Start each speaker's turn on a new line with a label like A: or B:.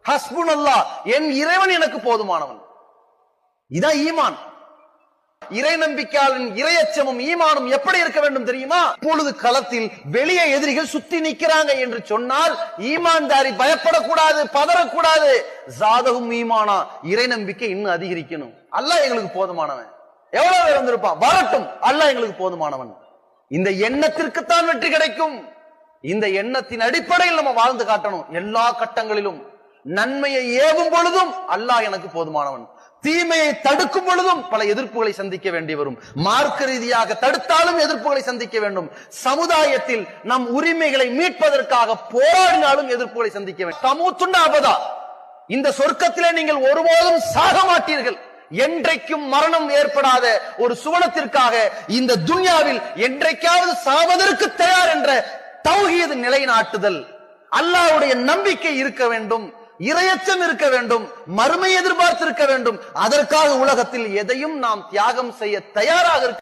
A: ஹஸ்புனல்லாஹ், என் இறைவன் எனக்கு போதுமானவன். இதான் ஈமான். இறை நம்பிக்கையாளன் இறையச்சமும் ஈமானும் எப்படி இருக்க வேண்டும் தெரியுமா? இப்பொழுது களத்தில் வெளியே எதிரிகள் சுத்தி நிக்கிறாங்க என்று சொன்னால் ஈமான்தாரி பயப்படக்கூடாது, பதறக்கூடாது. ஜாதகும் ஈமானா, இறை நம்பிக்கை இன்னும் அதிகரிக்கணும். அல்லாஹ் எங்களுக்கு போதுமானவன். எவ்வளவு பேர் வந்திருப்பான், வரட்டும், அல்லாஹ் எங்களுக்கு போதுமானவன். இந்த எண்ணத்திற்குத்தான் வெற்றி கிடைக்கும். இந்த எண்ணத்தின் அடிப்படையில் நம்ம வாழ்ந்து காட்டணும். எல்லா கட்டங்களிலும் நன்மையை ஏவும் பொழுதும் அல்லாஹ் எனக்கு போதுமானவன், தீமையை தடுக்கும் பொழுதும் பல எதிர்ப்புகளை சந்திக்க வேண்டி வரும். மார்க்க ரீதியாக தடுத்தாலும் எதிர்ப்புகளை சந்திக்க வேண்டும். சமுதாயத்தில் நம் உரிமைகளை மீட்பதற்காக போராடினாலும் எதிர்ப்புகளை சந்திக்க வேண்டும். தமூத்துண்ட அபதா, இந்த சொர்க்கத்திலே நீங்கள் ஒருபோதும் சாக மாட்டீர்கள். என்றைக்கும் மரணம் ஏற்படாத ஒரு சுவனத்திற்காக இந்த துன்யாவில் என்றைக்காவது சாவதற்கு தயார் என்ற தௌஹீத் நிலைநாட்டுதல், அல்லாஹ்வுடைய நம்பிக்கை இருக்க வேண்டும், இறையச்சம் இருக்க வேண்டும், மறுமை எதிர்பார்த்திருக்க வேண்டும். அதற்காக உலகத்தில் எதையும் நாம் தியாகம் செய்ய தயாராக இருக்க